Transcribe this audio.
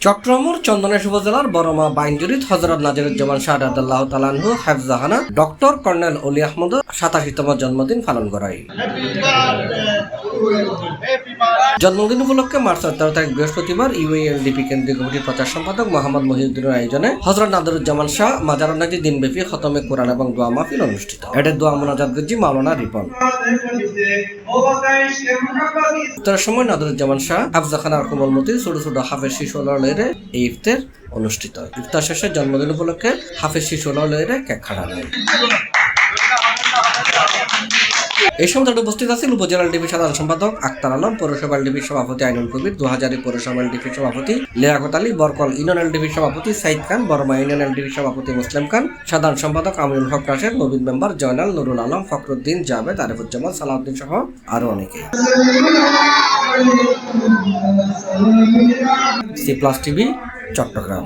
চট্টগ্রামের চন্দনেশ উপজেলার বড়মা বাইনজুরিত হযরত নাজিরুজ্জামান শাহ রাদিয়াল্লাহু তাআলা আনহু হাফজাহানা ডক্টর কর্নেল অলি আহমদ 87তম জন্মদিন পালন করায়। জন্মদিন উপলক্ষে মার্চ 17 তারিখ বৃহস্পতিবার ইউএএলডিপি কেন্দ্রীয় কমিটির প্রচার সম্পাদক মোহাম্মদ মহিউদ্দিনের আয়োজনে হযরত নাজিরুজ্জামান শাহ মাজারনাজি দিনব্যাপী খতমে কোরআন এবং দোয়া মাহফিল অনুষ্ঠিত। এতে দোয়া মোনাজাত করছি মাওলানা রিপন। ইফতারের সময় নাজিরুজ্জামান শাহ হাফজাখানার কোমলমতি ছোট ছোট হাফেজ শিশুদের এই ইফতার অনুষ্ঠিত। ইফতার শেষে জন্মদিন উপলক্ষে হাফেজ শিশুদের কেক কাটা হয়। এই সময় উপস্থিত আছেন উপজেলা এলডিপি সাধারণ সম্পাদক আক্তার আলম, পৌরসভা এলডিপির সভাপতি আইনুল কবির, ২০০০ পৌরসভা এলডিপির সভাপতি লিয়াকত আলী, বরকল ইউনিয়ন এলডিপির সভাপতি সাইদ খান, বড়মা ইউনিয়ন এলডিপির সভাপতি মুসলিম খান, সাধারণ সম্পাদক আমিনুল হক রাশেদ, নবীন মেম্বার জয়নাল, নুরুল আলম, ফখরুদ্দিন, জাভেদ, আরিফুজ্জামান, সালাউদ্দিন সহ আরো অনেকে। C plus TV, Chittagong.